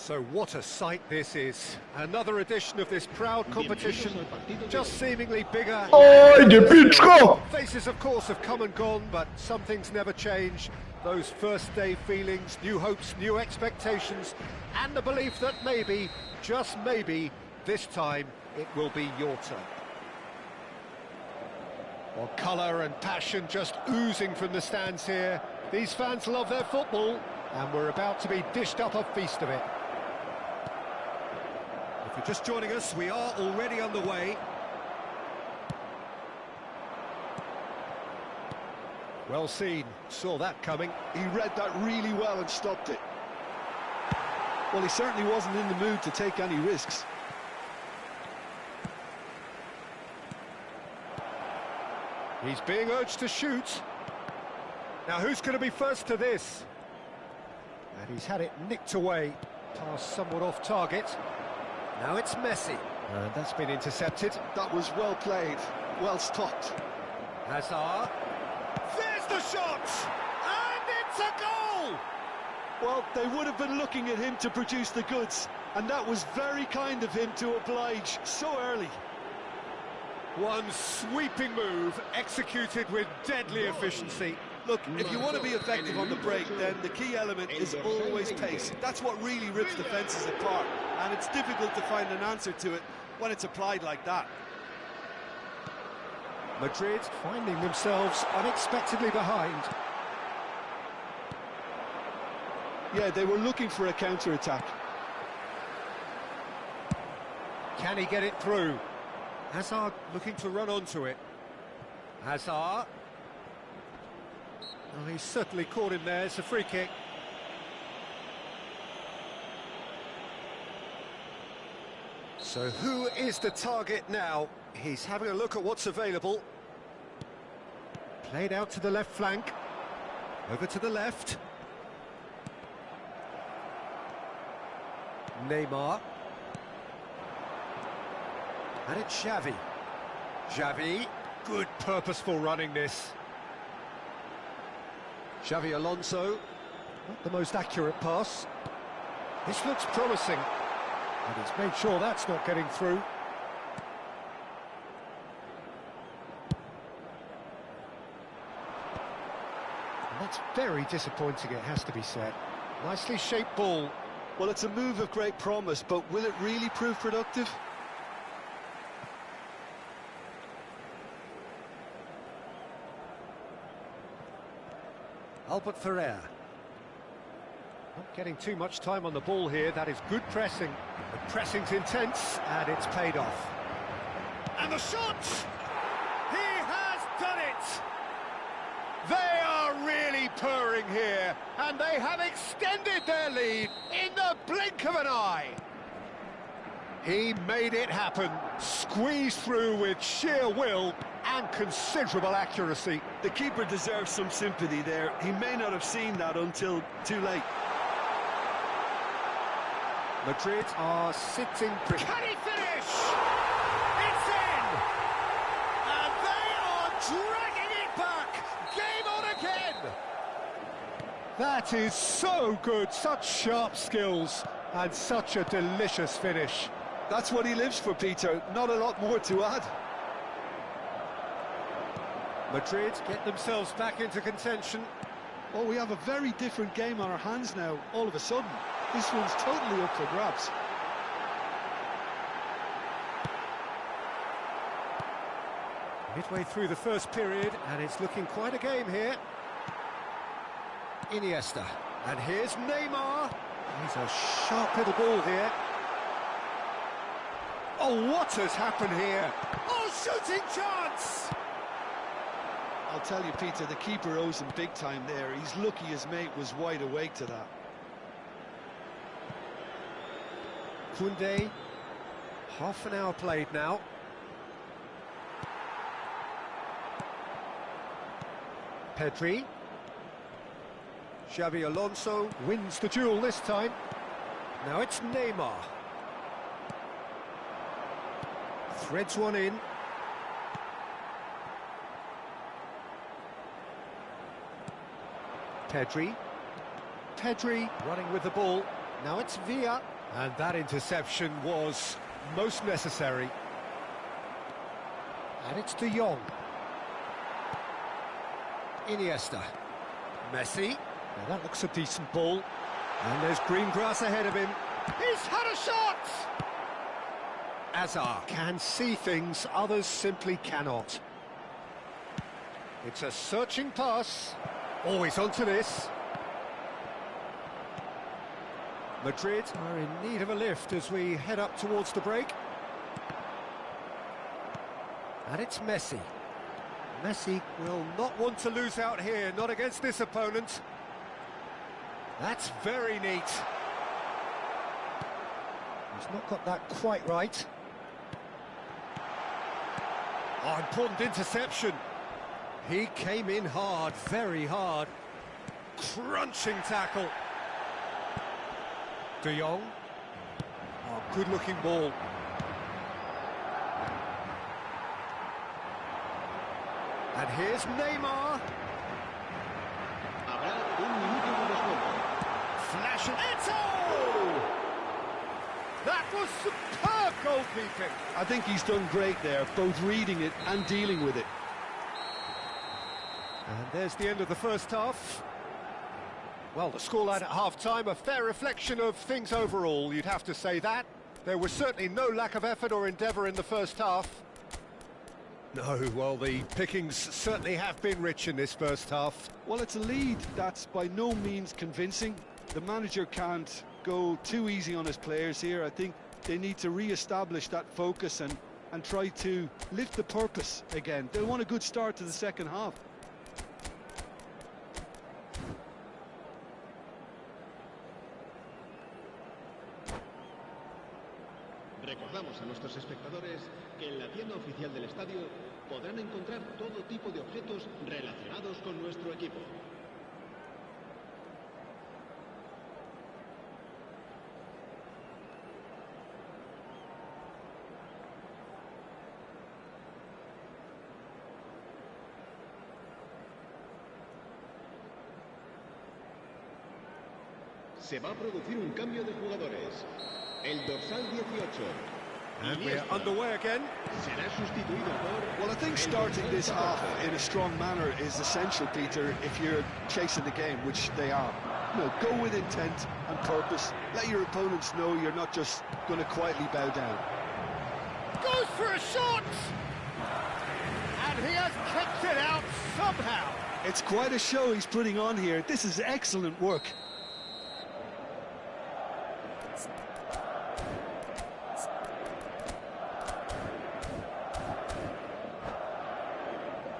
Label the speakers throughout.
Speaker 1: So what a sight this is. Another edition of this proud competition, just seemingly bigger. Faces, of course, have come and gone, but some things never change. Those first day feelings, new hopes, new expectations, and the belief that maybe, just maybe, this time it will be your turn. Well, colour and passion just oozing from the stands here. These fans love their football, and we're about to be dished up a feast of it. If you're just joining us, we are already underway. Well seen, saw that coming.
Speaker 2: He read that really well and stopped it. Well, he certainly wasn't in the mood to take any risks.
Speaker 1: He's being urged to shoot. Now who's going to be first to this? And he's had it nicked away. Pass somewhat off target. Now it's Messi. And that's been intercepted.
Speaker 2: That was well played, well stopped.
Speaker 1: Hazard. There's the shot! And it's a goal!
Speaker 2: Well, they would have been looking at him to produce the goods, and that was very kind of him to oblige so early.
Speaker 1: One sweeping move, executed with deadly efficiency.
Speaker 2: Look, if you want to be effective on the break, then the key element is always pace. That's what really rips defences apart, and it's difficult to find an answer to it when it's applied like that.
Speaker 1: Madrid finding themselves unexpectedly behind.
Speaker 2: Yeah, they were looking for a counter-attack.
Speaker 1: Can he get it through? Hazard looking to run onto it. Hazard. Oh, he's certainly caught him there. It's a free kick. So who is the target now? He's having a look at what's available. Played out to the left flank. Over to the left. Neymar. And it's Xavi. Xavi, good purposeful running this. Xavi Alonso, not the most accurate pass. This looks promising. And he's made sure that's not getting through. And that's very disappointing, it has to be said. Nicely shaped ball.
Speaker 2: Well, it's a move of great promise, but will it really prove productive?
Speaker 1: Albert Ferrer. Not getting too much time on the ball here. That is good pressing. The pressing's intense, and it's paid off. And the shot! He has done it! They are really purring here, and they have extended their lead in the blink of an eye. He made it happen, squeezed through with sheer will and considerable accuracy.
Speaker 2: The keeper deserves some sympathy there. He may not have seen that until too late.
Speaker 1: Madrid are sitting pretty. Can he finish? It's in! And they are dragging it back! Game on again! That is so good, such sharp skills, and such a delicious finish.
Speaker 2: That's what he lives for, Peter. Not a lot more to add.
Speaker 1: Madrid get themselves back into contention.
Speaker 2: Oh, we have a very different game on our hands now, all of a sudden. This one's totally up for grabs.
Speaker 1: Midway through the first period, and it's looking quite a game here. Iniesta. And here's Neymar. He's a sharp little ball here. Oh, what has happened here? Oh, shooting chance!
Speaker 2: I'll tell you, Peter, the keeper owes him big time there. He's lucky his mate was wide awake to that.
Speaker 1: Koundé, half an hour played now. Pedri. Xavi Alonso wins the duel this time. Now it's Neymar. Threads one in. Pedri. Pedri running with the ball. Now it's Villa. And that interception was most necessary. And it's De Jong. Iniesta. Messi. Now that looks a decent ball. And there's green grass ahead of him. He's had a shot! Hazard can see things others simply cannot. It's a searching pass. Always onto this. Madrid are in need of a lift as we head up towards the break. And it's Messi. Messi will not want to lose out here, not against this opponent. That's very neat. He's not got that quite right. Oh, important interception. He came in hard, very hard. Crunching tackle. De Jong. Oh, good-looking ball. And here's Neymar. Flash and Eto! That was superb goalkeeping.
Speaker 2: I think he's done great there, both reading it and dealing with it.
Speaker 1: And there's the end of the first half. Well, the scoreline at half-time, a fair reflection of things overall, you'd have to say that. There was certainly no lack of effort or endeavour in the first half. No, well, the pickings certainly have been rich in this first half.
Speaker 2: Well, it's a lead that's by no means convincing. The manager can't go too easy on his players here. I think they need to re-establish that focus and try to lift the purpose again. They want a good start to the second half.
Speaker 3: Recordamos a nuestros espectadores que en la tienda oficial del estadio podrán encontrar todo tipo de objetos relacionados con nuestro equipo. Se va a producir un cambio de jugadores. El dorsal 18.
Speaker 1: And we're underway again.
Speaker 3: Será sustituido por...
Speaker 2: Well, I think starting this off in a strong manner is essential, Peter, if you're chasing the game, which they are. You know, go with intent and purpose. Let your opponents know you're not just going to quietly bow down.
Speaker 1: Goes for a shot! And he has kicked it out somehow.
Speaker 2: It's quite a show he's putting on here. This is excellent work.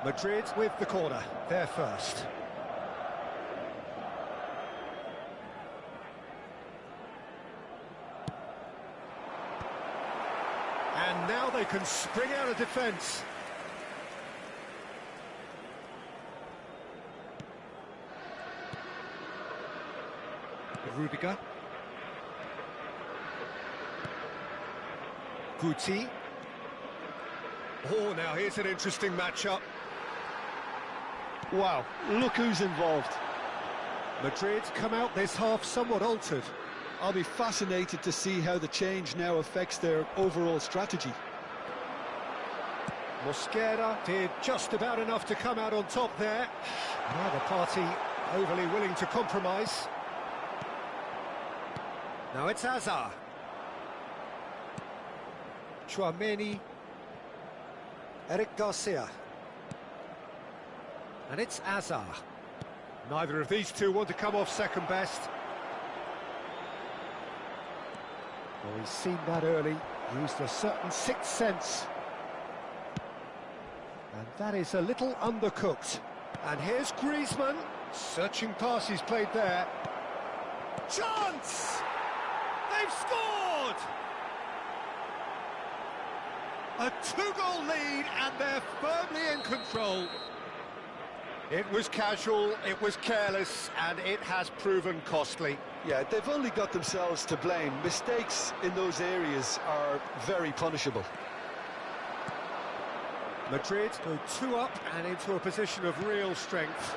Speaker 1: Madrid with the corner, they're first. And now they can spring out of defence. Rudiger. Guti. Oh, now here's an interesting matchup.
Speaker 2: Wow, look who's involved.
Speaker 1: Madrid come out this half somewhat altered.
Speaker 2: I'll be fascinated to see how the change now affects their overall strategy.
Speaker 1: Mosquera did just about enough to come out on top there. Neither party overly willing to compromise. Now it's Hazard. Chouameni. Eric Garcia. And it's Hazard. Neither of these two want to come off second best. Well, he's seen that early, used a certain sixth sense. And that is a little undercooked. And here's Griezmann. Searching pass he's played there. Chance! They've scored! A two-goal lead and they're firmly in control. It was casual, it was careless, and it has proven costly.
Speaker 2: Yeah, they've only got themselves to blame. Mistakes in those areas are very punishable.
Speaker 1: Madrid go 2 up and into a position of real strength.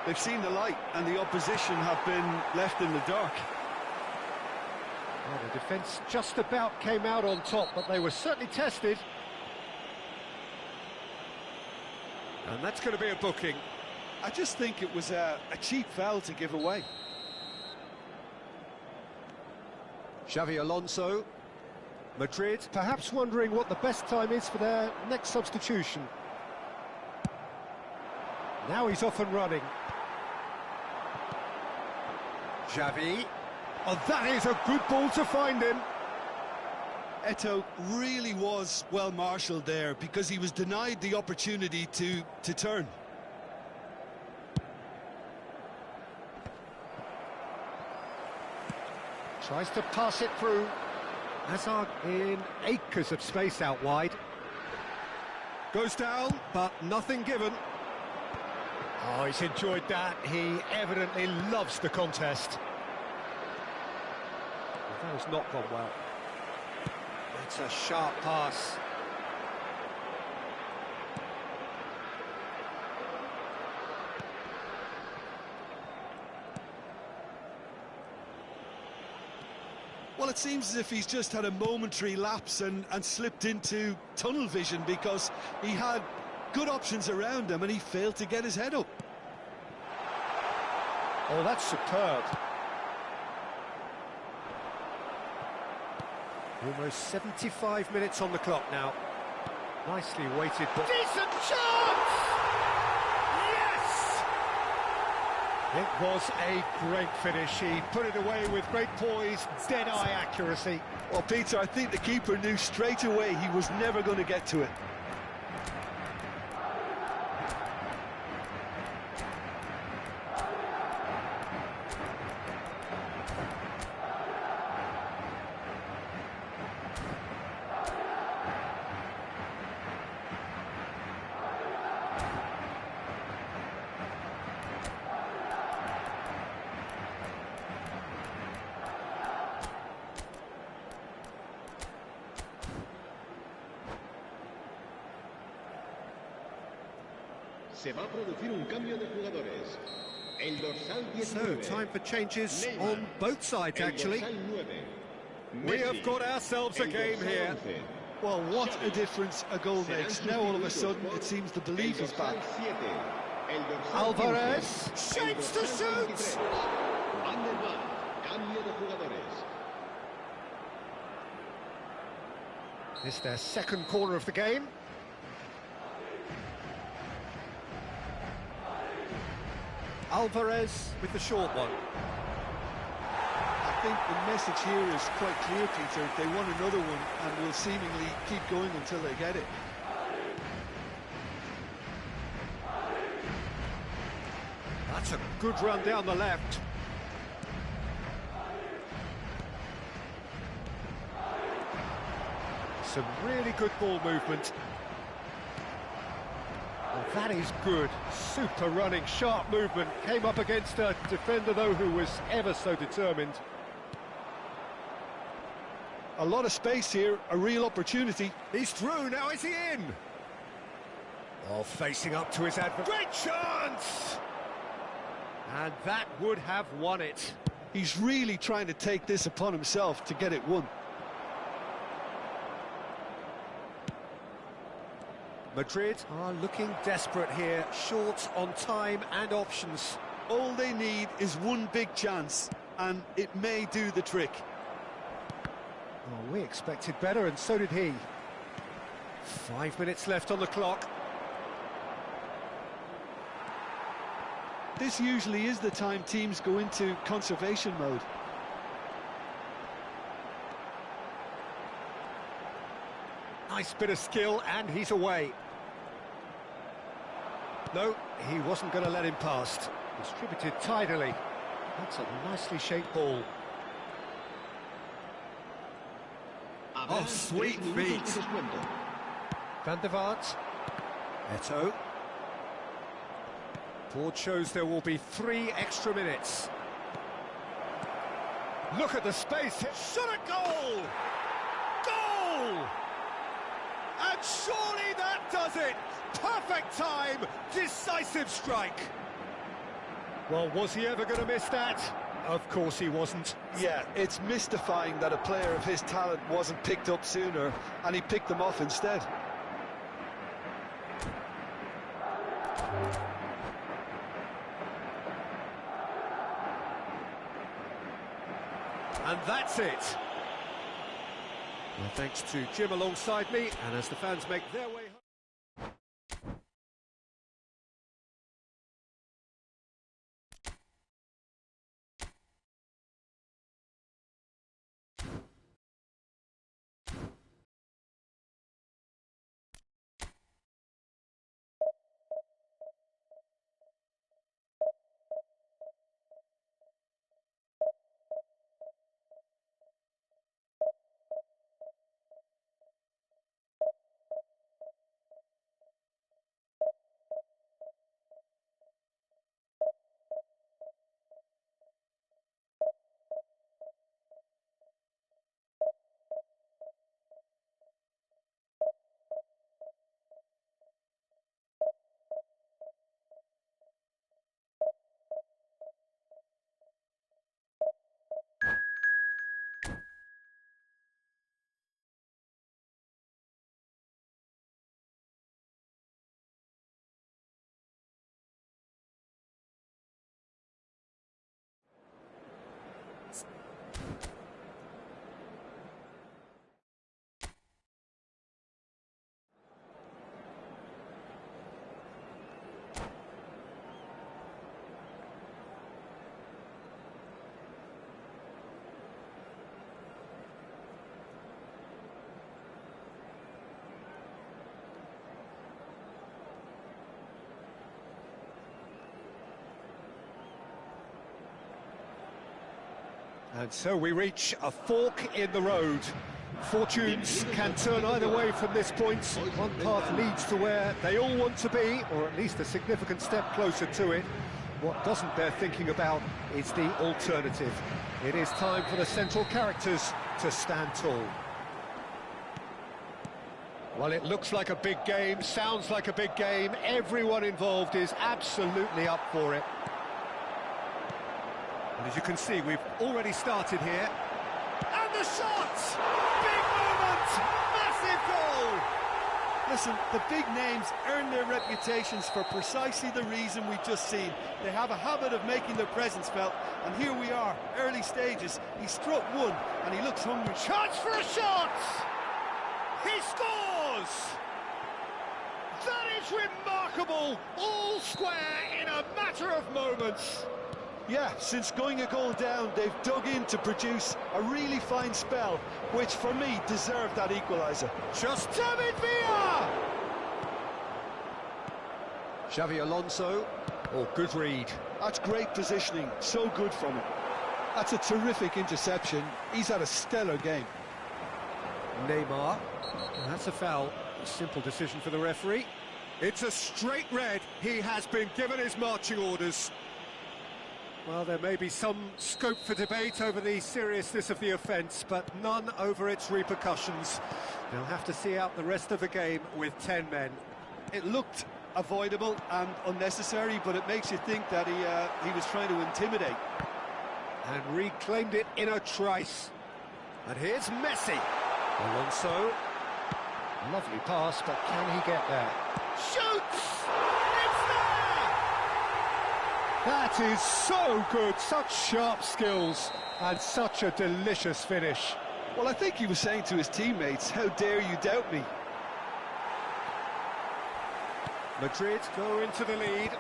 Speaker 2: They've seen the light, and the opposition have been left in the dark.
Speaker 1: Well, the defence just about came out on top, but they were certainly tested. And that's going to be a booking.
Speaker 2: I just think it was a cheap foul to give away.
Speaker 1: Xavi Alonso. Madrid perhaps wondering what the best time is for their next substitution. Now he's off and running. Xavi. Oh, that is a good ball to find him.
Speaker 2: Eto'o really was well marshalled there because he was denied the opportunity to turn.
Speaker 1: Tries to pass it through. Hazard in acres of space out wide. Goes down, but nothing given. Oh, he's enjoyed that. He evidently loves the contest. That has not gone well. It's a sharp pass.
Speaker 2: Well, it seems as if he's just had a momentary lapse and slipped into tunnel vision because he had good options around him and he failed to get his head up.
Speaker 1: Oh, that's superb. Almost 75 minutes on the clock now. Nicely weighted, but... Decent chance! Yes! It was a great finish. He put it away with great poise, dead-eye accuracy.
Speaker 2: Well, Peter, I think the keeper knew straight away he was never going to get to it.
Speaker 3: Se va a producir un cambio de jugadores. El dorsal
Speaker 1: So,
Speaker 3: 19.
Speaker 1: time for changes
Speaker 3: Neymar.
Speaker 1: on both sides,
Speaker 3: El
Speaker 1: actually.
Speaker 3: dorsal 9.
Speaker 1: We
Speaker 3: Messi.
Speaker 1: have got ourselves a
Speaker 3: El
Speaker 1: game
Speaker 3: dorsal
Speaker 1: here.
Speaker 3: 11.
Speaker 2: Well, what a
Speaker 3: Xavi.
Speaker 2: difference a goal
Speaker 3: Serán
Speaker 2: makes. Now all of a
Speaker 3: sustituidos
Speaker 2: sudden
Speaker 3: por
Speaker 2: it seems the belief
Speaker 3: el
Speaker 2: is back.
Speaker 3: dorsal 7, el dorsal
Speaker 1: Alvarez
Speaker 3: 15, el
Speaker 1: shapes to
Speaker 3: dorsal
Speaker 1: shoot.
Speaker 3: 23. Van der Vaart, cambio de jugadores.
Speaker 1: It's their second corner of the game. Alvarez with the short one.
Speaker 2: I think the message here is quite clear, Peter. They want another one and will seemingly keep going until they get it.
Speaker 1: That's a good run down the left. Some really good ball movement. Well, that is good. Super running, sharp movement. Came up against a defender, though, who was ever so determined.
Speaker 2: A lot of space here, a real opportunity.
Speaker 1: He's through, now is he in? Oh, facing up to his adversary. Great chance! And that would have won it.
Speaker 2: He's really trying to take this upon himself to get it won.
Speaker 1: Madrid are looking desperate here, short on time and options.
Speaker 2: All they need is one big chance, and it may do the trick.
Speaker 1: Oh, we expected better, and so did he. 5 minutes left on the clock.
Speaker 2: This usually is the time teams go into conservation mode.
Speaker 1: Nice bit of skill, and he's away. No, he wasn't going to let him past. Distributed tidily. That's a nicely shaped ball. Oh, sweet feet. Van der Vaart. Eto'o. Board shows there will be 3 extra minutes. Look at the space. Shot a goal! Goal! And surely that does it! Perfect time, decisive strike. Well, was he ever going to miss that? Of course he wasn't.
Speaker 2: Yeah, it's mystifying that a player of his talent wasn't picked up sooner, and he picked them off instead.
Speaker 1: And that's it. Well, thanks to Jim alongside me, and as the fans make their way home. And so we reach a fork in the road. Fortunes can turn either way from this point. One path leads to where they all want to be, or at least a significant step closer to it. What doesn't bear thinking about is the alternative. It is time for the central characters to stand tall. Well, it looks like a big game, sounds like a big game. Everyone involved is absolutely up for it. And as you can see, we've already started here. And the shot! Big moment! Massive goal!
Speaker 2: Listen, the big names earn their reputations for precisely the reason we've just seen. They have a habit of making their presence felt, and here we are, early stages. He struck one, and he looks hungry.
Speaker 1: Chance for a shot! He scores! That is remarkable! All square in a matter of moments.
Speaker 2: Yeah, since going a goal down, they've dug in to produce a really fine spell, which for me deserved that equaliser.
Speaker 1: Just David Villa! Xavi Alonso. Oh, good read.
Speaker 2: That's great positioning, so good from him. That's a terrific interception. He's had a stellar game.
Speaker 1: Neymar. That's a foul. A simple decision for the referee. It's a straight red. He has been given his marching orders. Well, there may be some scope for debate over the seriousness of the offence, but none over its repercussions. They'll have to see out the rest of the game with 10 men.
Speaker 2: It looked avoidable and unnecessary, but it makes you think that he was trying to intimidate.
Speaker 1: And reclaimed it in a trice. And here's Messi. Alonso. Lovely pass, but can he get there? Shoots! It's there! That is so good, such sharp skills, and such a delicious finish.
Speaker 2: Well, I think he was saying to his teammates, how dare you doubt me?
Speaker 1: Madrid go into the lead.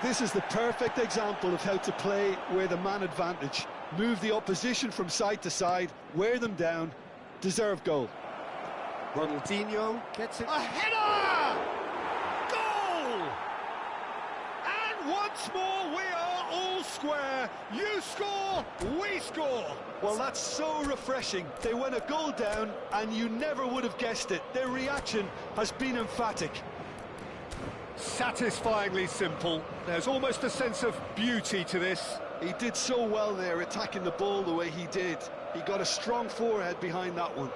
Speaker 2: This is the perfect example of how to play with a man advantage. Move the opposition from side to side, wear them down, deserve goal.
Speaker 1: Ronaldinho gets it. A header! Goal! And once more we are all square. You score, we score.
Speaker 2: Well, that's so refreshing. They went a goal down and you never would have guessed it. Their reaction has been emphatic.
Speaker 1: Satisfyingly simple. There's almost a sense of beauty to this.
Speaker 2: He did so well there, attacking the ball the way he did. He got a strong forehead behind that one.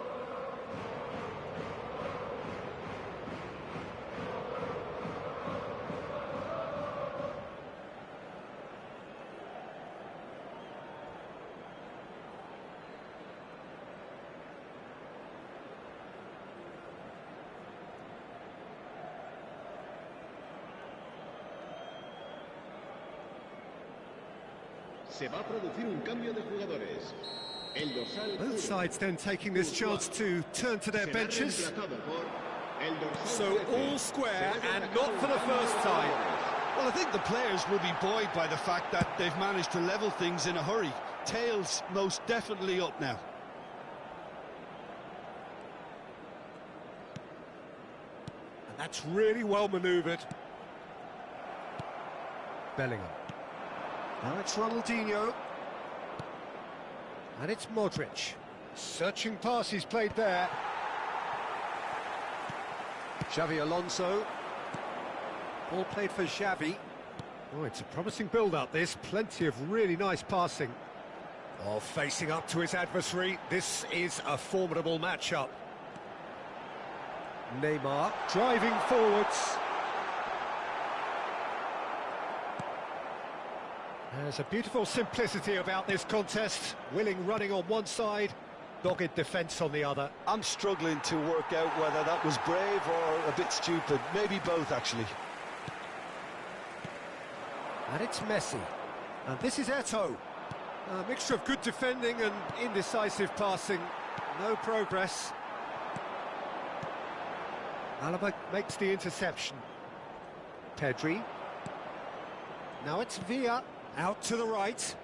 Speaker 3: Se va a producir un cambio de jugadores. El dorsal
Speaker 1: Both sides then taking this chance to turn to their benches. So all square and not for the first time.
Speaker 2: Well, I think the players will be buoyed by the fact that they've managed to level things in a hurry. Tails most definitely up now.
Speaker 1: And that's really well manoeuvred. Bellingham. Now it's Ronaldinho. And it's Modric. Searching pass he's played there. Xavi Alonso. Ball played for Xavi. Oh, it's a promising build-up, this. Plenty of really nice passing. Oh, facing up to his adversary. This is a formidable matchup. Neymar driving forwards. There's a beautiful simplicity about this contest. Willing running on one side, dogged defence on the other.
Speaker 2: I'm struggling to work out whether that was brave or a bit stupid. Maybe both, actually.
Speaker 1: And it's Messi. And this is Eto'o. A mixture of good defending and indecisive passing. No progress. Alaba makes the interception. Pedri. Now it's Villa. Out to the right.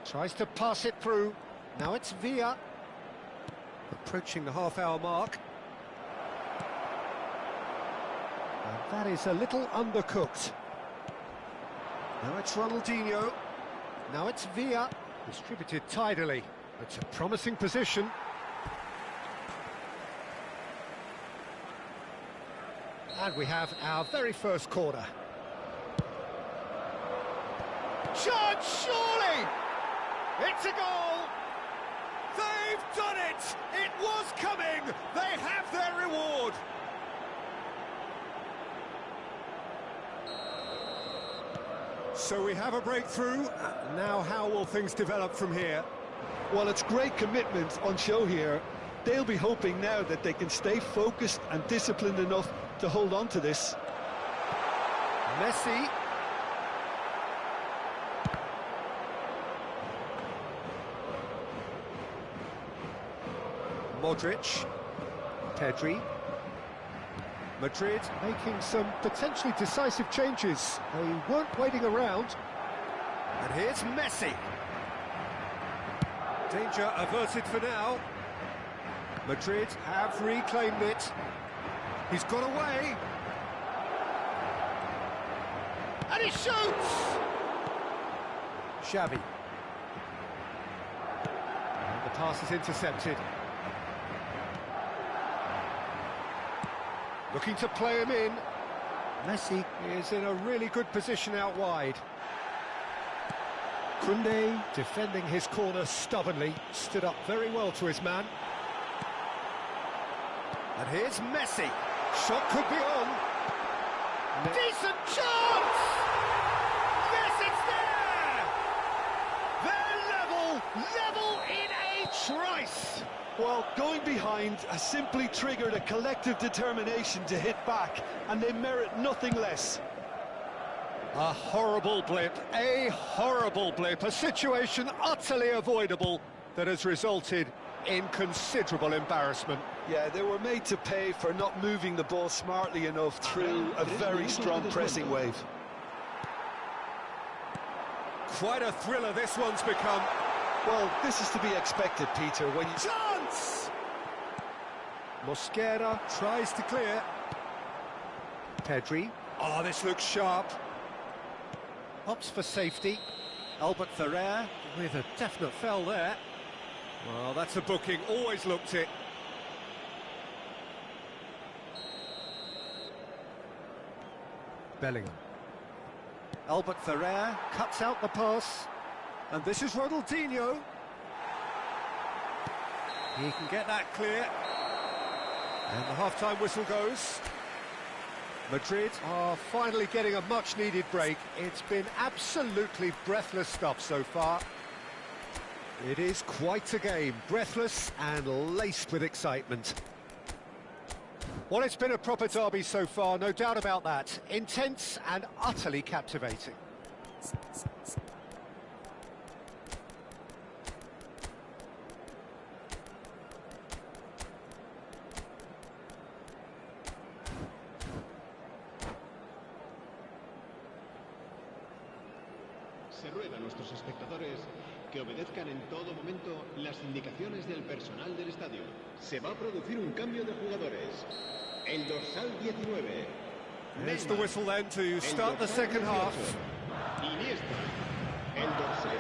Speaker 1: Tries to pass it through. Now it's Villa. Approaching the half-hour mark. And that is a little undercooked. Now it's Ronaldinho. Now it's Villa. Distributed tidily. It's a promising position. And we have our very first corner. Shot, surely! It's a goal! They've done it! It was coming! They have their reward! So we have a breakthrough. Now how will things develop from here?
Speaker 2: Well, it's great commitment on show here. They'll be hoping now that they can stay focused and disciplined enough to hold on to this.
Speaker 1: Messi. Modric. Pedri. Madrid making some potentially decisive changes. They weren't waiting around. And here's Messi. Danger averted for now. Madrid have reclaimed it. He's got away. And he shoots! Xavi. And the pass is intercepted. Looking to play him in. Messi is in a really good position out wide. Koundé defending his corner stubbornly, stood up very well to his man. And here's Messi. Shot could be on. Decent chance! Yes, it's there! They're level in a trice!
Speaker 2: Well, going behind has simply triggered a collective determination to hit back, and they merit nothing less.
Speaker 1: A horrible blip, a situation utterly avoidable that has resulted in considerable embarrassment.
Speaker 2: Yeah, they were made to pay for not moving the ball smartly enough through a very strong pressing wave.
Speaker 1: Quite a thriller this one's become.
Speaker 2: Well, this is to be expected, Peter, when you...
Speaker 1: Chance! Mosquera tries to clear. Pedri. Oh, this looks sharp. Opts for safety. Albert Ferrer with a definite foul there. Well, that's a booking, always looked it. Bellingham. Albert Ferrer cuts out the pass. And this is Ronaldinho. He can get that clear. And the half-time whistle goes. Madrid are finally getting a much-needed break. It's been absolutely breathless stuff so far. It is quite a game, breathless and laced with excitement. Well, it's been a proper derby so far, no doubt about that. Intense and utterly captivating.
Speaker 3: Se ruega a nuestros espectadores que obedezcan en todo momento las indicaciones del personal del estadio. Se va a producir un cambio de jugadores. El dorsal 19.
Speaker 1: There's the whistle then to start the second half.
Speaker 3: Iniesta. El dorsal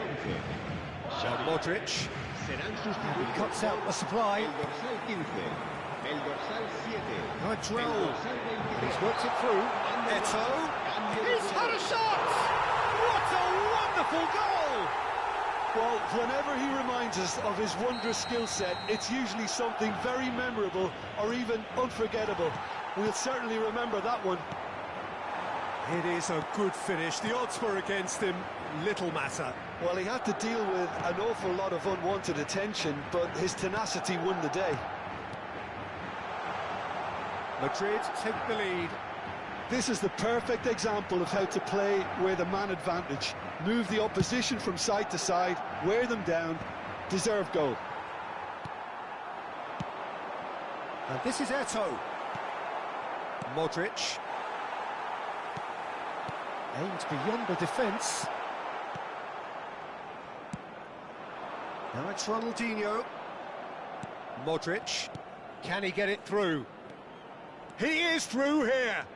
Speaker 3: 11.
Speaker 1: Modric.
Speaker 3: Serán sustituidos.
Speaker 1: Cuts out the supply.
Speaker 3: El dorsal 15. El dorsal 7.
Speaker 1: Nice
Speaker 3: El
Speaker 1: roll.
Speaker 3: dorsal 23.
Speaker 1: He's worked it through. Eto'o. He's had a shot! What a wonderful goal!
Speaker 2: Well, whenever he reminds us of his wondrous skill set, it's usually something very memorable or even unforgettable. We'll certainly remember that one.
Speaker 1: It is a good finish. The odds were against him. Little matter.
Speaker 2: Well, he had to deal with an awful lot of unwanted attention, but his tenacity won the day.
Speaker 1: Madrid take the lead.
Speaker 2: This is the perfect example of how to play with a man advantage. Move the opposition from side to side, wear them down, deserve goal.
Speaker 1: And this is Eto'o. Modric. Aimed beyond the defence. Now it's Ronaldinho. Modric. Can he get it through? He is through here!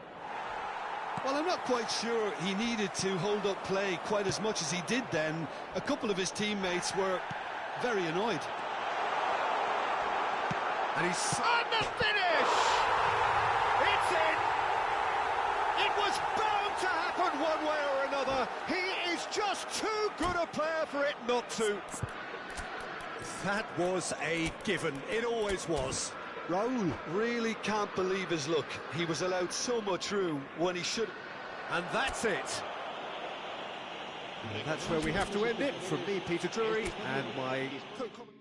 Speaker 2: Well, I'm not quite sure he needed to hold up play quite as much as he did then. A couple of his teammates were very annoyed.
Speaker 1: And he's on the finish! It's in! It was bound to happen one way or another. He is just too good a player for it not to. That was a given. It always was.
Speaker 2: Raul really can't believe his luck. He was allowed so much room when he should...
Speaker 1: And that's it. That's where we have to end it. From me, Peter Drury, and my co-commentator.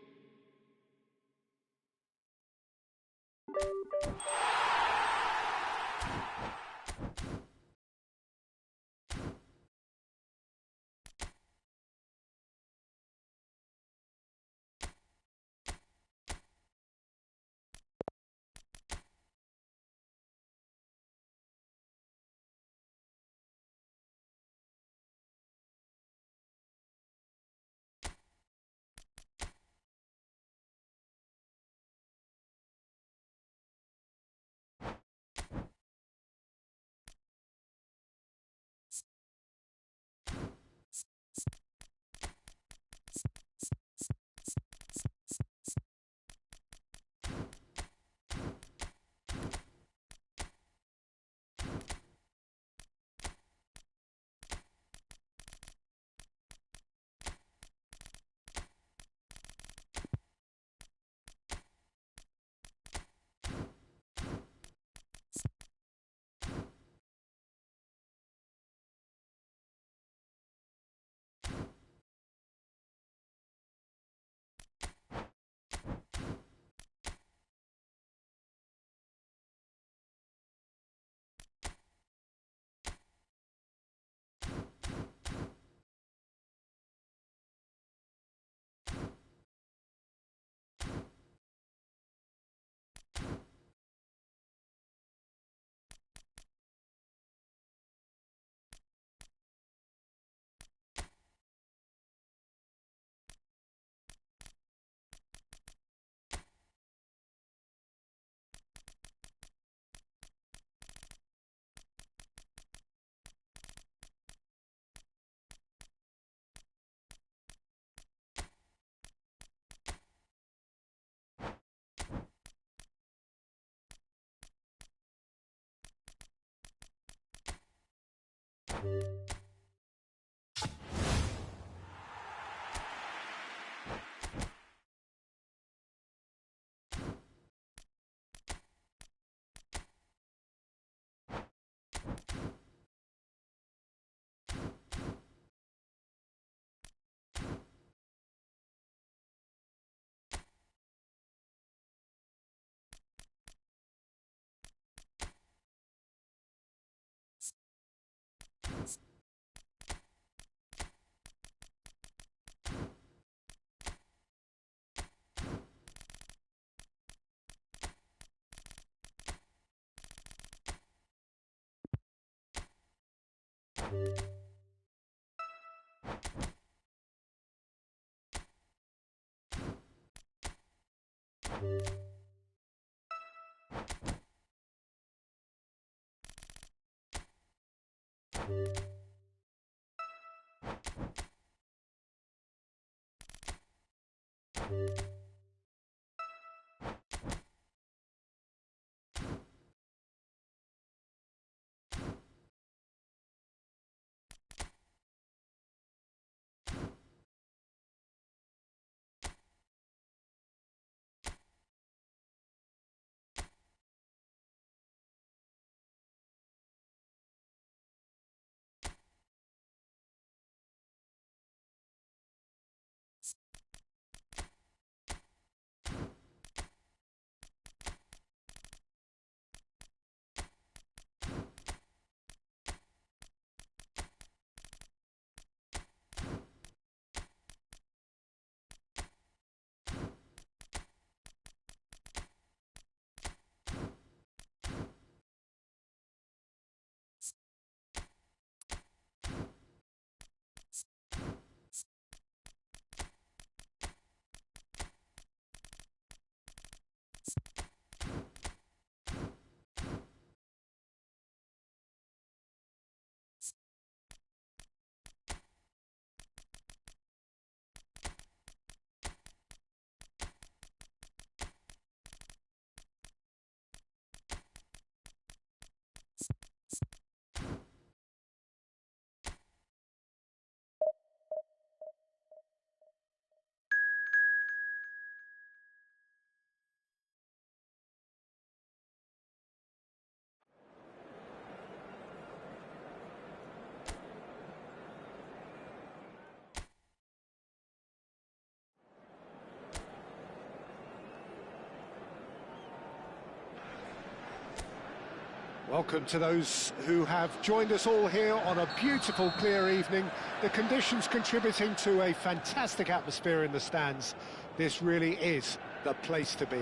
Speaker 1: Welcome to those who have joined us all here on a beautiful, clear evening. The conditions contributing to a fantastic atmosphere in the stands. This really is the place to be.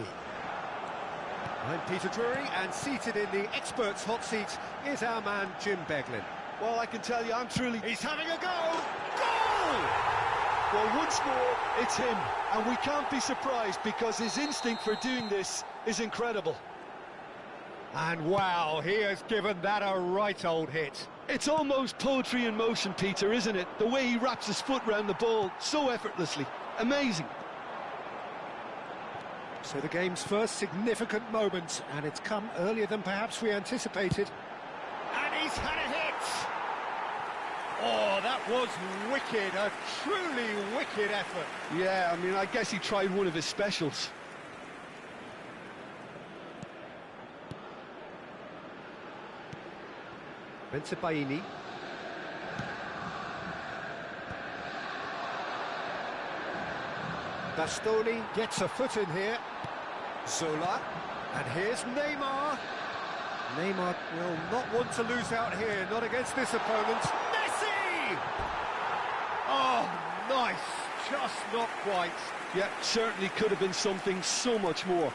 Speaker 1: I'm Peter Drury, and seated in the experts' hot seat is our man Jim Beglin.
Speaker 2: Well, I can tell you, I'm truly...
Speaker 1: He's having a go! Goal!
Speaker 2: Well, once more, it's him, and we can't be surprised because his instinct for doing this is incredible.
Speaker 1: And wow, he has given that a right old hit.
Speaker 2: It's almost poetry in motion, Peter, isn't it? The way he wraps his foot round the ball so effortlessly. Amazing.
Speaker 1: So the game's first significant moment, and it's come earlier than perhaps we anticipated. And he's had a hit! Oh, that was wicked, a truly wicked effort.
Speaker 2: Yeah, I mean, I guess he tried one of his specials.
Speaker 1: Benzebaini. Bastoni gets a foot in here. Zola. And here's Neymar. Neymar will not want to lose out here, not against this opponent. Messi! Oh, nice. Just not quite.
Speaker 2: Yeah, certainly could have been something so much more.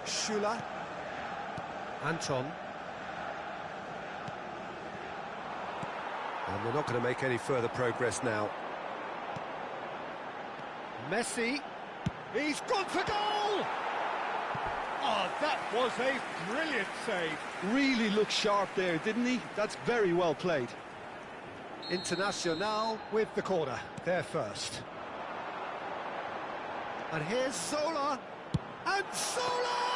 Speaker 1: Shula. Anton. And they're not going to make any further progress now. Messi. He's gone for goal! Oh, that was a brilliant save.
Speaker 2: Really looked sharp there, didn't he? That's very well played.
Speaker 1: Internacional with the corner, there first. And here's Zola. And Zola!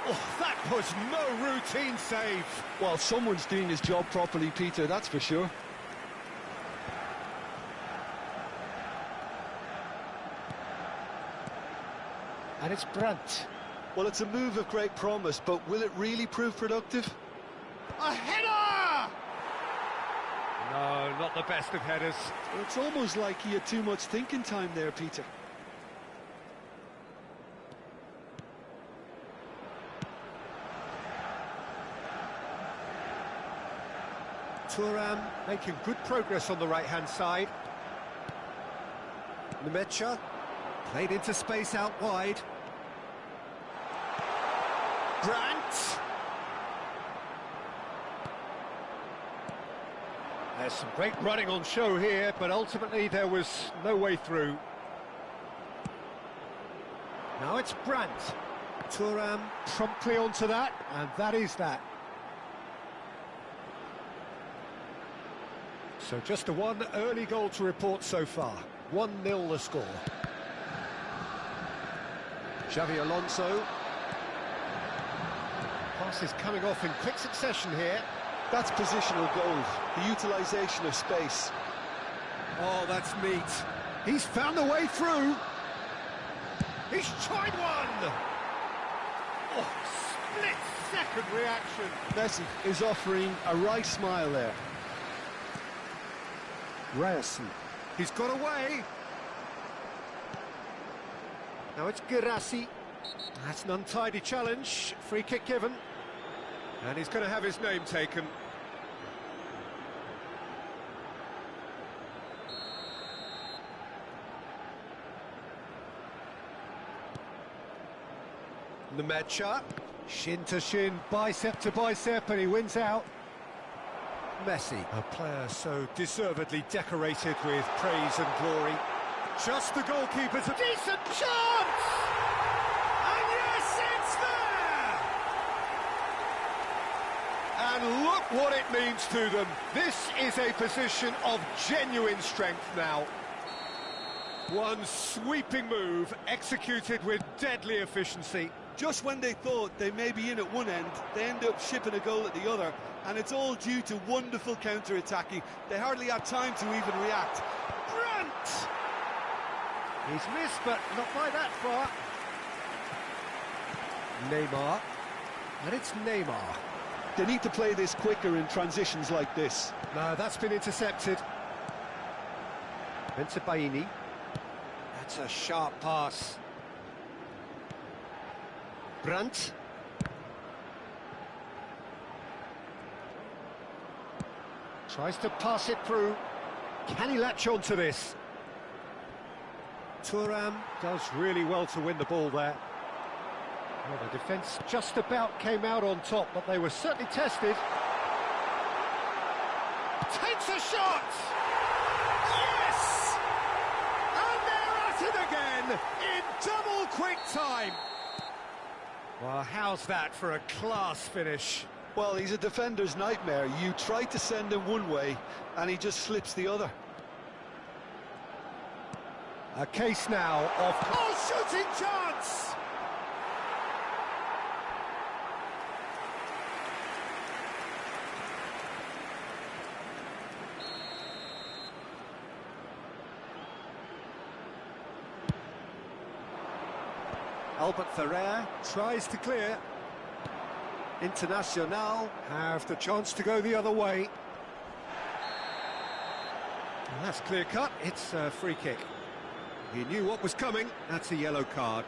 Speaker 1: Oh, that was no routine save.
Speaker 2: Well, someone's doing his job properly, Peter, that's for sure.
Speaker 1: And it's Brandt.
Speaker 2: Well, it's a move of great promise, but will it really prove productive?
Speaker 1: A header! No, not the best of headers.
Speaker 2: It's almost like he had too much thinking time there, Peter.
Speaker 1: Thuram making good progress on the right-hand side. Nemecha played into space out wide. Brandt. There's some great running on show here, but ultimately there was no way through. Now it's Brandt. Thuram promptly onto that, and that is that. So just the one early goal to report so far. 1-0 the score. Xavi Alonso. Pass is coming off in quick succession here.
Speaker 2: That's positional goals, the utilisation of space.
Speaker 1: Oh, that's neat. He's found a way through. He's tried one. Oh, split-second reaction.
Speaker 2: Messi is offering a right smile there.
Speaker 1: Ryerson. He's got away. Now it's Girassi. That's an untidy challenge. Free kick given. And he's going to have his name taken. Nemecha. Shin to shin, bicep to bicep, and he wins out. Messi, a player so deservedly decorated with praise and glory. Just the goalkeeper's a decent chance! And yes, it's there! And look what it means to them. This is a position of genuine strength now. One sweeping move, executed with deadly efficiency.
Speaker 2: Just when they thought they may be in at one end, they end up shipping a goal at the other, and it's all due to wonderful counter-attacking. They hardly had time to even react.
Speaker 1: Brandt! He's missed, but not by that far. Neymar. And it's Neymar.
Speaker 2: They need to play this quicker in transitions like this.
Speaker 1: No, that's been intercepted. Baini. That's a sharp pass. Brandt. Tries to pass it through. Can he latch on to this? Thuram does really well to win the ball there. Well, the defence just about came out on top, but they were certainly tested. Takes a shot! Yes! And they're at it again in double quick time. Well, how's that for a class finish?
Speaker 2: Well, he's a defender's nightmare. You try to send him one way, and he just slips the other.
Speaker 1: A case now of... Oh, shooting chance! Albert Ferrer tries to clear. Internacional have the chance to go the other way. And that's clear cut, it's a free kick. He knew what was coming, that's a yellow card.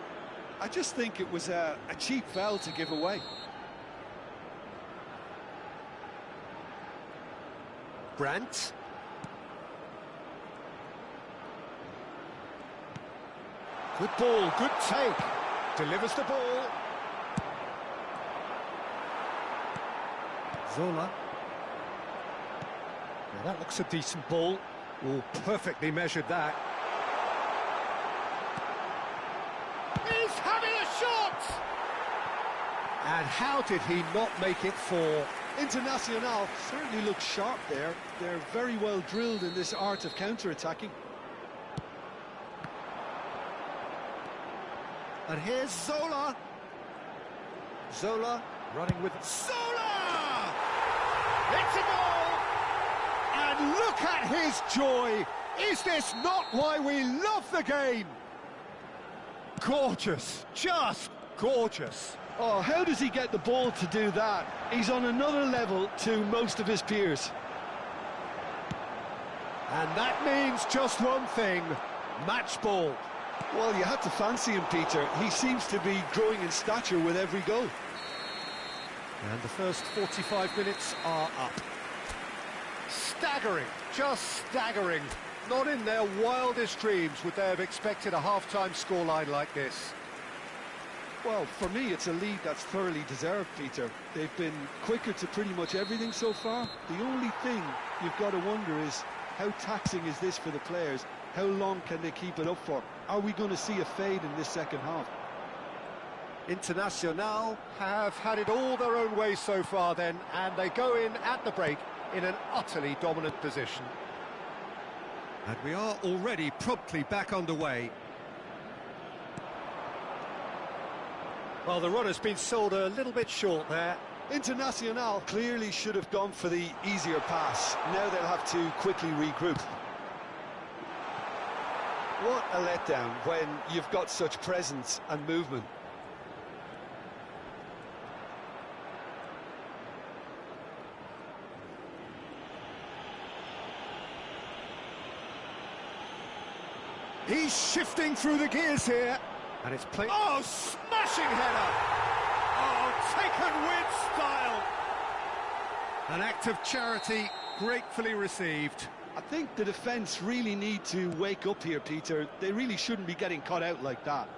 Speaker 2: I just think it was a cheap foul to give away.
Speaker 1: Brandt. Good ball, good take. Delivers the ball. Zola. Now that looks a decent ball. Oh, perfectly measured that. He's having a shot! And how did he not make it for?
Speaker 2: Internacional certainly looks sharp there. They're very well drilled in this art of counter-attacking.
Speaker 1: And here's Zola. Zola running with... Zola! It's a goal! And look at his joy! Is this not why we love the game? Gorgeous, just gorgeous.
Speaker 2: Oh, how does he get the ball to do that? He's on another level to most of his peers.
Speaker 1: And that means just one thing, match ball.
Speaker 2: Well, you had to fancy him, Peter. He seems to be growing in stature with every goal.
Speaker 1: And the first 45 minutes are up. Staggering, just staggering. Not in their wildest dreams would they have expected a half-time scoreline like this.
Speaker 2: Well, for me, it's a lead that's thoroughly deserved, Peter. They've been quicker to pretty much everything so far. The only thing you've got to wonder is, how taxing is this for the players? How long can they keep it up for? Are we going to see a fade in this second half?
Speaker 1: Internacional have had it all their own way so far then, and they go in at the break in an utterly dominant position. And we are already promptly back underway. Well, the run has been sold a little bit short there.
Speaker 2: Internacional clearly should have gone for the easier pass. Now they'll have to quickly regroup. What a letdown when you've got such presence and movement.
Speaker 1: He's shifting through the gears here. And it's played... Oh, smashing header! Oh, taken with style! An act of charity gratefully received.
Speaker 2: I think the defence really need to wake up here, Peter. They really shouldn't be getting caught out like that.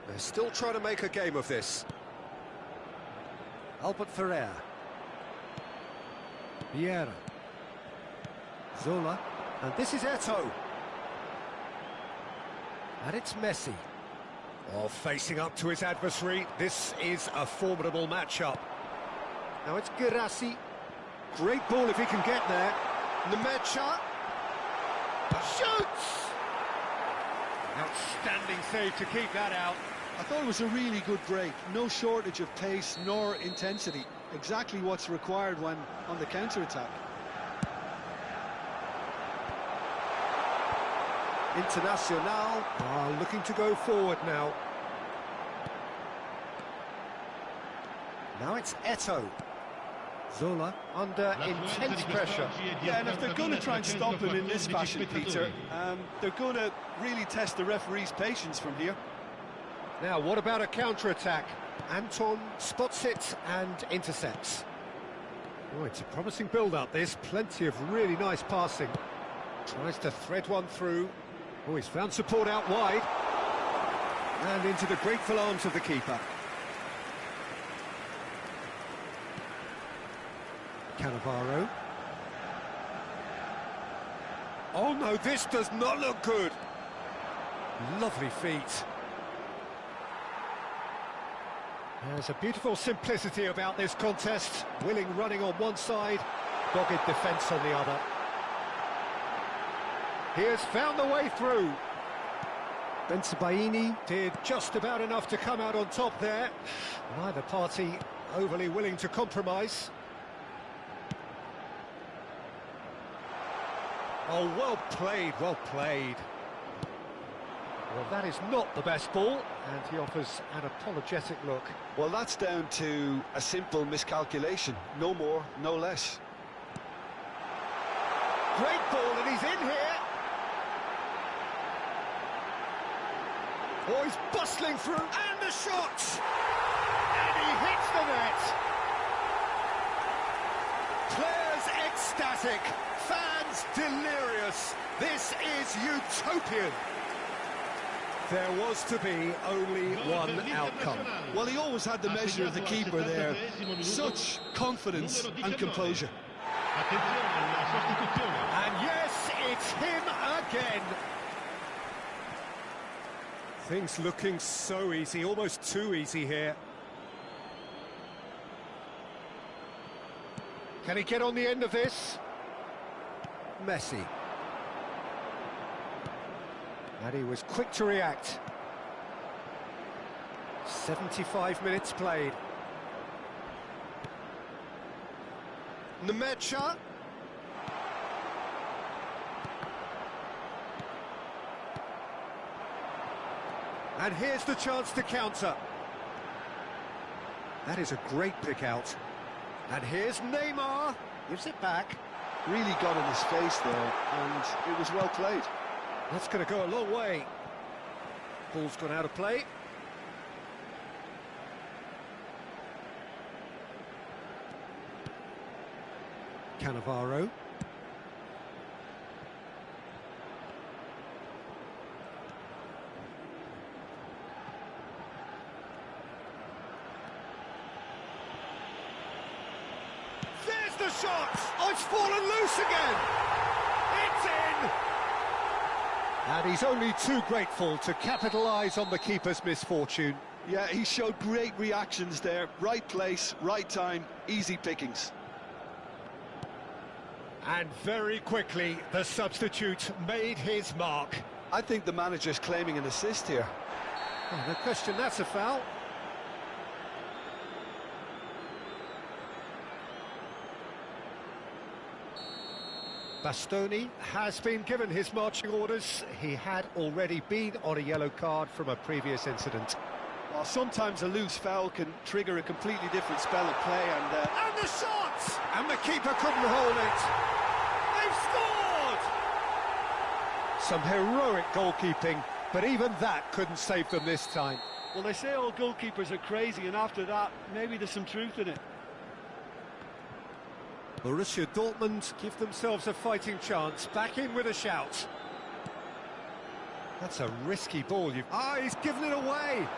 Speaker 1: They're still trying to make a game of this. Albert Ferrer. Vieira. Zola. And this is Eto'o. And it's Messi. Oh, facing up to his adversary. This is a formidable matchup. Now it's Girassi. Great ball if he can get there. Nemecha. Shoots! Outstanding save to keep that out.
Speaker 2: I thought it was a really good break. No shortage of pace nor intensity. Exactly what's required when on the counter-attack.
Speaker 1: Internacional are looking to go forward now. Now it's Eto. Zola under intense pressure.
Speaker 2: Yeah, and if they're going to try and stop him in this fashion, Peter, they're going to really test the referee's patience from here.
Speaker 1: Now, what about a counter-attack? Anton spots it and intercepts. Oh, it's a promising build-up, this. Plenty of really nice passing. Tries to thread one through. Oh, he's found support out wide. And into the grateful arms of the keeper. Cannavaro. Oh no, this does not look good. Lovely feet. There's a beautiful simplicity about this contest. Willing running on one side, dogged defence on the other. He has found the way through. Bensebaini did just about enough to come out on top there. Neither party overly willing to compromise. Oh, well played, well played. Well, that is not the best ball, and he offers an apologetic look.
Speaker 2: Well, that's down to a simple miscalculation. No more, no less.
Speaker 1: Great ball, and he's in here. Oh, he's bustling through, and the shot! And he hits the net. Players ecstatic, fans delirious. This is utopian. There was to be only one outcome.
Speaker 2: Well, he always had the measure of the keeper there. Such confidence and composure.
Speaker 1: And yes, it's him again. Things looking so easy, almost too easy here. Can he get on the end of this? Messi. And he was quick to react. 75 minutes played. Nemecha. And here's the chance to counter. That is a great pick out. And here's Neymar. Gives it back.
Speaker 2: Really got in his face there, and it was well played.
Speaker 1: That's going to go a long way. Ball's gone out of play. Cannavaro. There's the shot! Oh, it's fallen loose again! It's in! And he's only too grateful to capitalise on the keeper's misfortune.
Speaker 2: Yeah, he showed great reactions there. Right place, right time, easy pickings.
Speaker 1: And very quickly, the substitute made his mark.
Speaker 2: I think the manager's claiming an assist here.
Speaker 1: Oh, no question, that's a foul. Bastoni has been given his marching orders. He had already been on a yellow card from a previous incident.
Speaker 2: Well, sometimes a loose foul can trigger a completely different spell of play,
Speaker 1: and the shot! And the keeper couldn't hold it. They've scored! Some heroic goalkeeping, but even that couldn't save them this time.
Speaker 2: Well, they say all goalkeepers are crazy, and after that, maybe there's some truth in it.
Speaker 1: Borussia Dortmund give themselves a fighting chance, back in with a shout. That's a risky ball. He's given it away.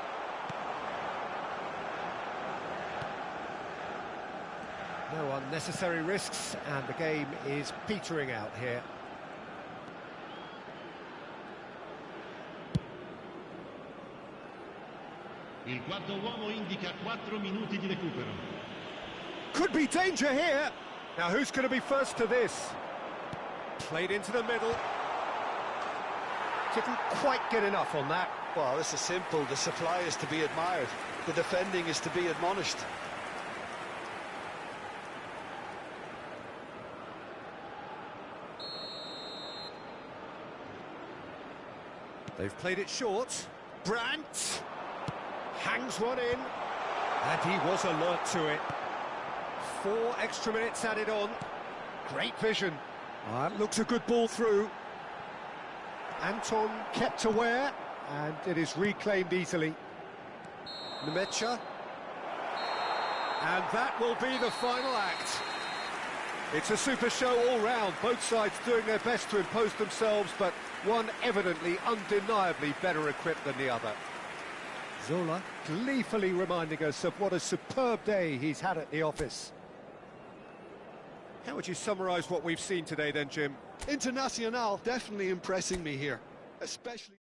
Speaker 1: No unnecessary risks, and the game is petering out here.
Speaker 3: Il quarto uomo indica 4 minuti di recupero.
Speaker 1: Could be danger here. Now who's going to be first to this? Played into the middle. Didn't quite get enough on that.
Speaker 2: Well, this is simple. The supply is to be admired. The defending is to be admonished.
Speaker 1: They've played it short. Brandt hangs one in. And he was alert to it. 4 extra minutes added on. Great vision. Looks a good ball through. Anton kept aware, and it is reclaimed easily. Nemecha. And that will be the final act. It's a super show all round, both sides doing their best to impose themselves, but one evidently, undeniably better equipped than the other. Zola gleefully reminding us of what a superb day he's had at the office. How would you summarise what we've seen today then, Jim?
Speaker 2: Internacional definitely impressing me here, especially...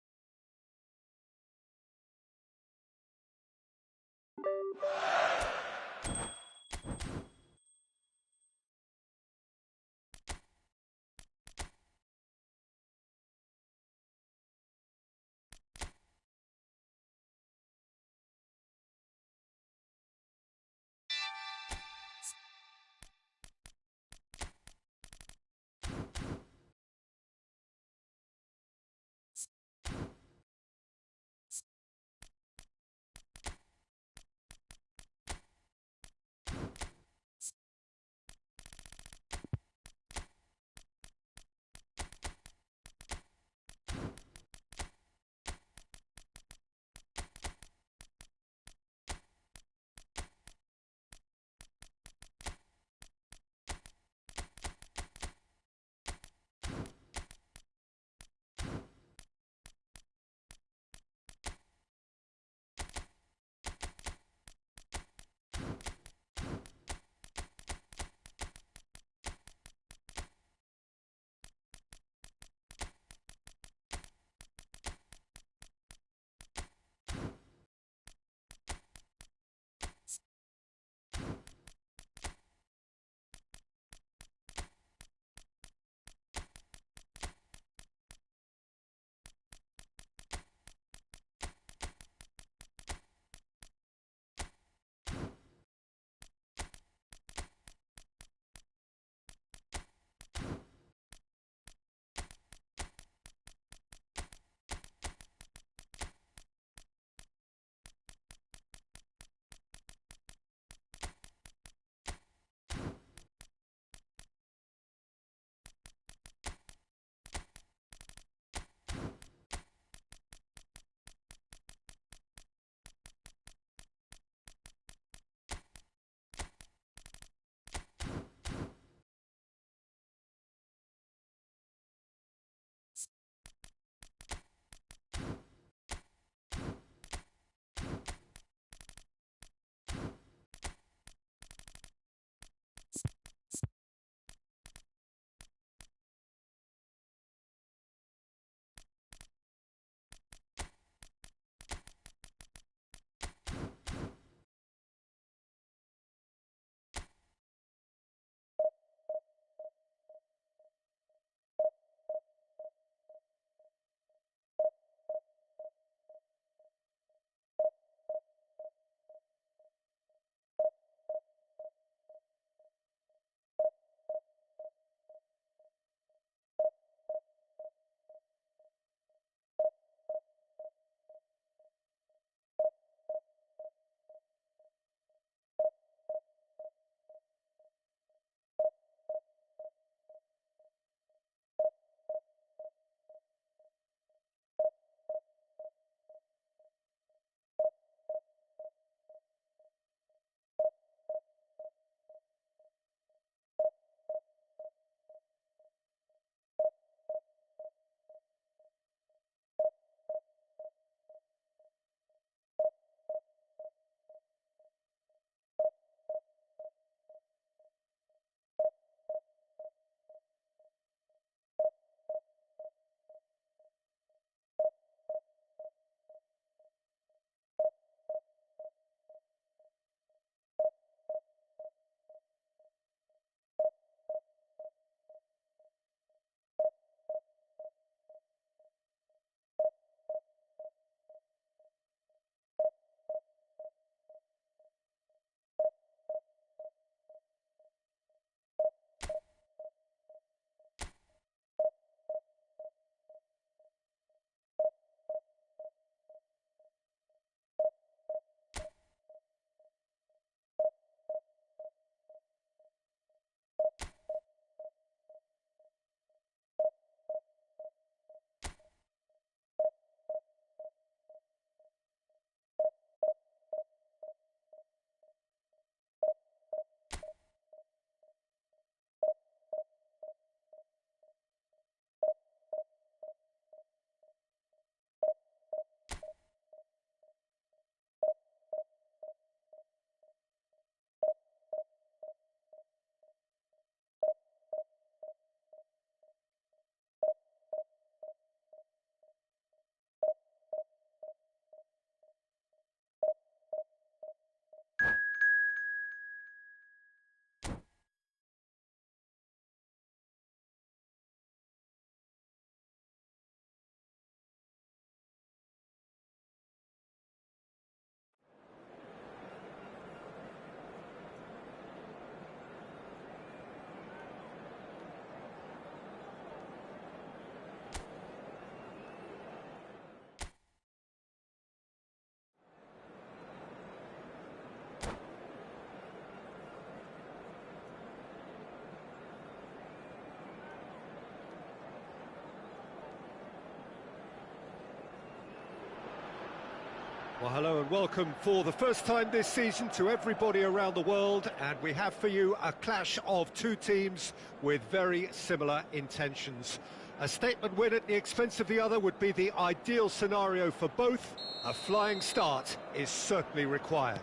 Speaker 1: Well, hello and welcome for the first time this season to everybody around the world, and we have for you a clash of two teams with very similar intentions. A statement win at the expense of the other would be the ideal scenario for both. A flying start is certainly required.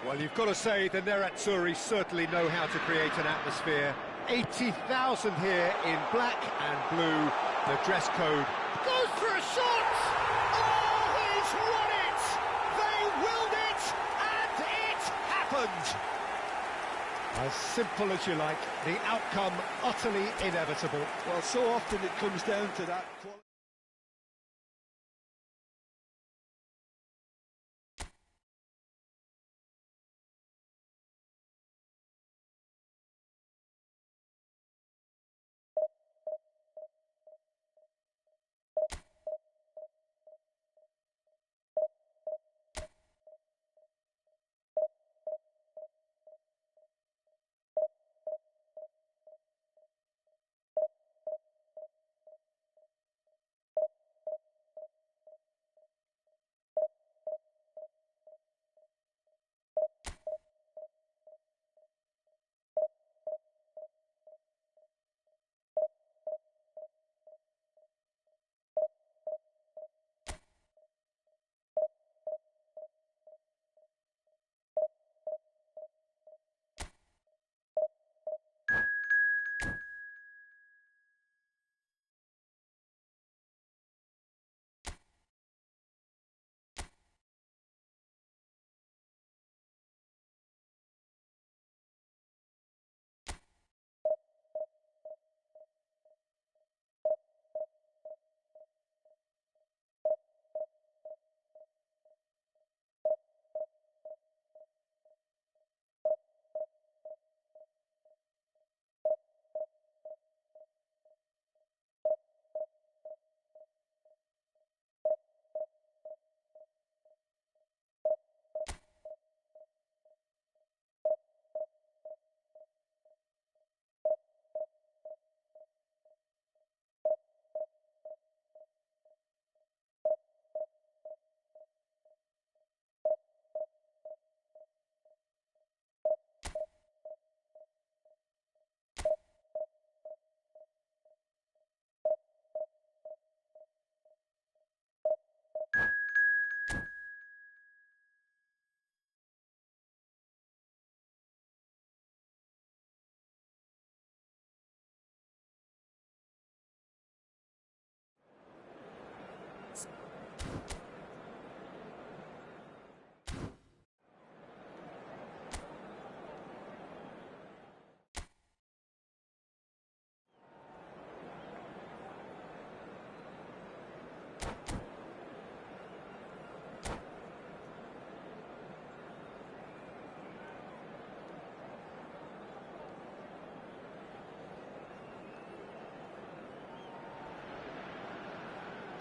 Speaker 1: Well, you've got to say the Nerazzurri certainly know how to create an atmosphere. 80,000 here in black and blue. The dress code goes for a shot! Oh, he's won it! They willed it, and it happened! As simple as you like, the outcome utterly inevitable.
Speaker 2: Well, so often it comes down to that quality.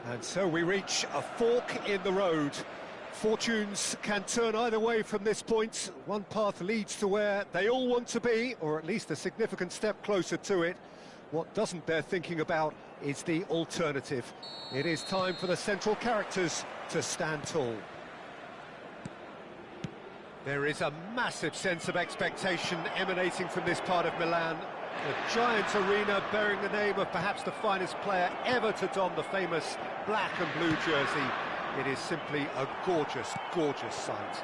Speaker 1: And so we reach a fork in the road. Fortunes can turn either way from this point. One path leads to where they all want to be, or at least a significant step closer to it. What doesn't bear thinking about is the alternative. It is time for the central characters to stand tall. There is a massive sense of expectation emanating from this part of Milan. The giant arena bearing the name of perhaps the finest player ever to don the famous black and blue jersey. It is simply a gorgeous, gorgeous sight.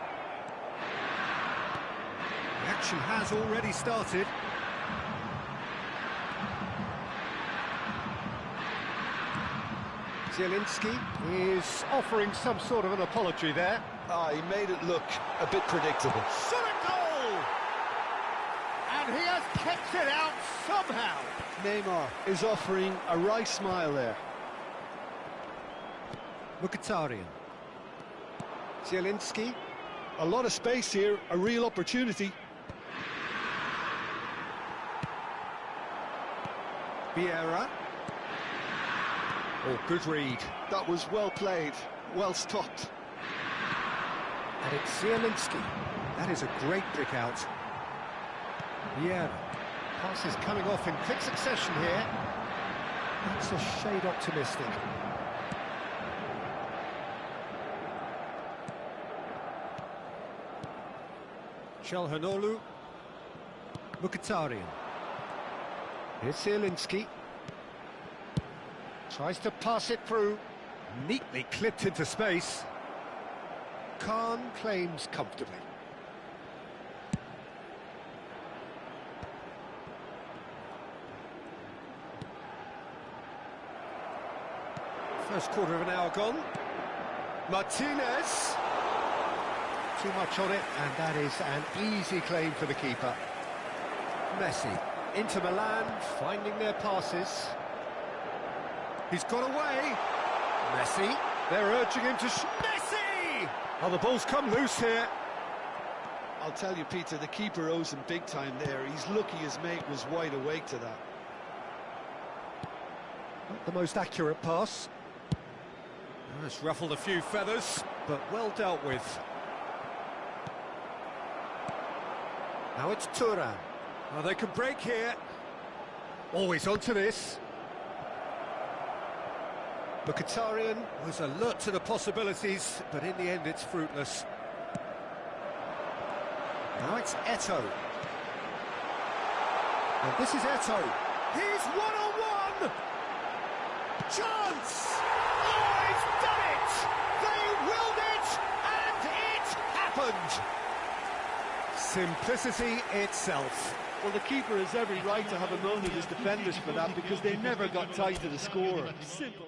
Speaker 1: The action has already started. Zielinski is offering some sort of an apology there.
Speaker 2: He made it look a bit predictable.
Speaker 1: Solid goal! And he has kept it out somehow.
Speaker 2: Neymar is offering a wry smile there.
Speaker 1: Mkhitaryan. Zielinski.
Speaker 2: A lot of space here, a real opportunity.
Speaker 1: Vieira. Oh, good read.
Speaker 2: That was well played, well stopped.
Speaker 1: And it's Zielinski. That is a great pick out. Vieira. Passes coming off in quick succession here. That's a shade optimistic. Chelhanoglu. Mkhitaryan. Here's Zielinski. Tries to pass it through. Neatly clipped into space. Khan claims comfortably. First quarter of an hour gone. Martinez. Too much on it, and that is an easy claim for the keeper. Messi. Inter Milan, finding their passes. He's got away. Messi. They're urging him to Messi! Oh, the ball's come loose here.
Speaker 2: I'll tell you, Peter, the keeper owes him big time there. He's lucky his mate was wide awake to that.
Speaker 1: Not the most accurate pass. Oh, it's ruffled a few feathers, but well dealt with. Now it's Thuram. Oh, they can break here. Always onto this. Mkhitaryan was alert to the possibilities, but in the end it's fruitless. Now it's Eto'o. And this is Eto'o. He's one-on-one! Chance! Oh, he's done it! They willed it, and it happened! Simplicity itself.
Speaker 2: Well, the keeper has every right to have a moan at his defenders for that, because they never got tied to the score. Simple.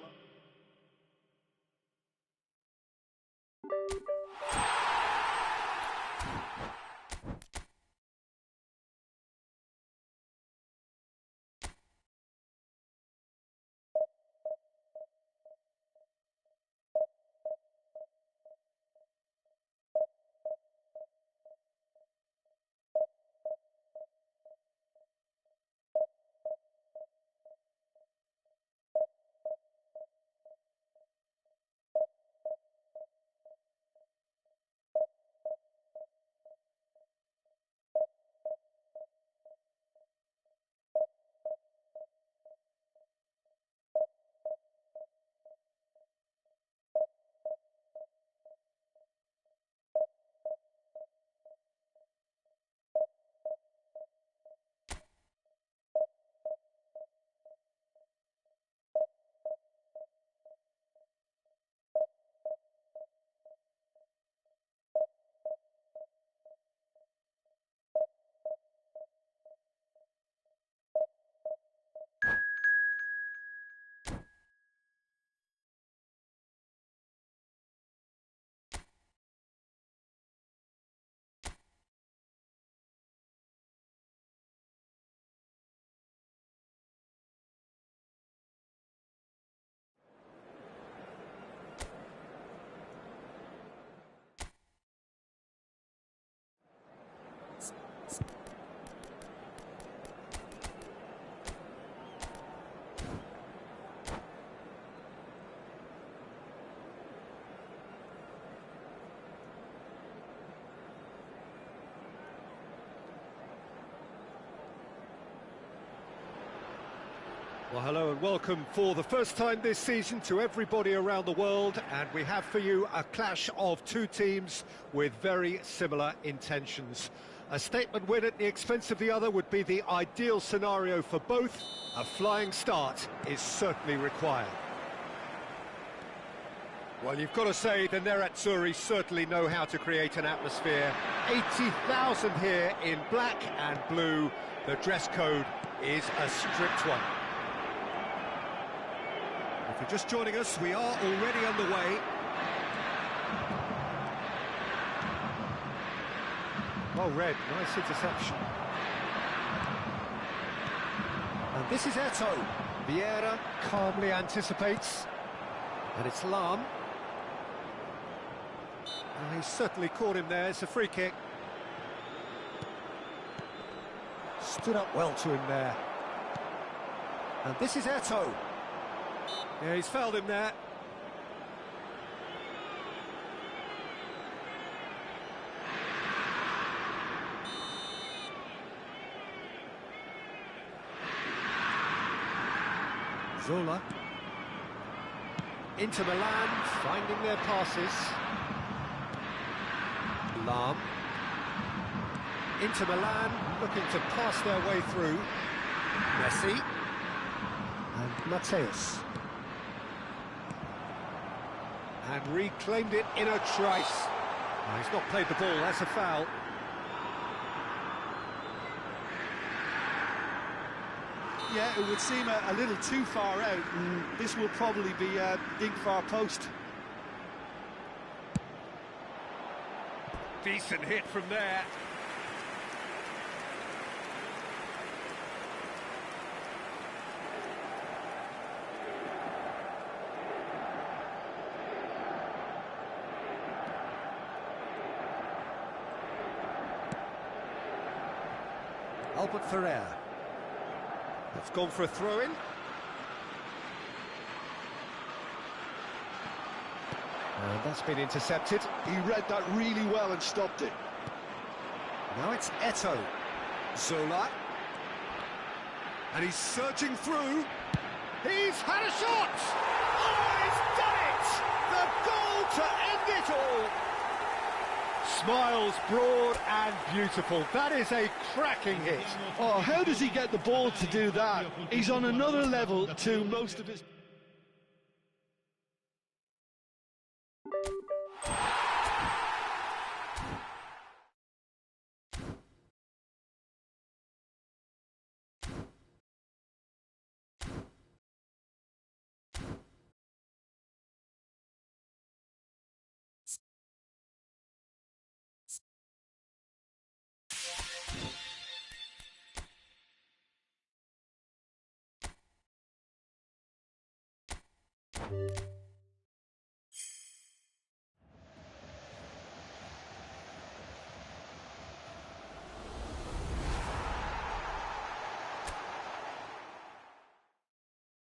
Speaker 1: Well, hello and welcome for the first time this season to everybody around the world, and we have for you a clash of two teams with very similar intentions. A statement win at the expense of the other would be the ideal scenario for both. A flying start is certainly required. Well, you've got to say the Nerazzurri certainly know how to create an atmosphere. 80,000 here in black and blue. The dress code is a strict one. If you're just joining us, we are already underway. Well read, nice interception. And this is Eto'o. Vieira calmly anticipates. And it's Lahm. And he's certainly caught him there, it's a free kick. Stood up well to him there. And this is Eto'o. Yeah, he's fouled him there. Zola. Inter Milan finding their passes. Lahm. Inter Milan looking to pass their way through. Messi. And Mateus. And reclaimed it in a trice. Oh, he's not played the ball, that's a foul.
Speaker 2: Yeah, it would seem a little too far out, and this will probably be a big far post.
Speaker 1: Decent hit from there. Albert Ferrer. That's gone for a throw-in. And that's been intercepted.
Speaker 2: He read that really well and stopped it.
Speaker 1: Now it's Eto'o. Zola. And he's searching through. He's had a shot! Oh, he's done it! The goal to end it all! Smiles broad and beautiful. That is a cracking hit.
Speaker 2: Oh, how does he get the ball to do that? He's on another level to most of his...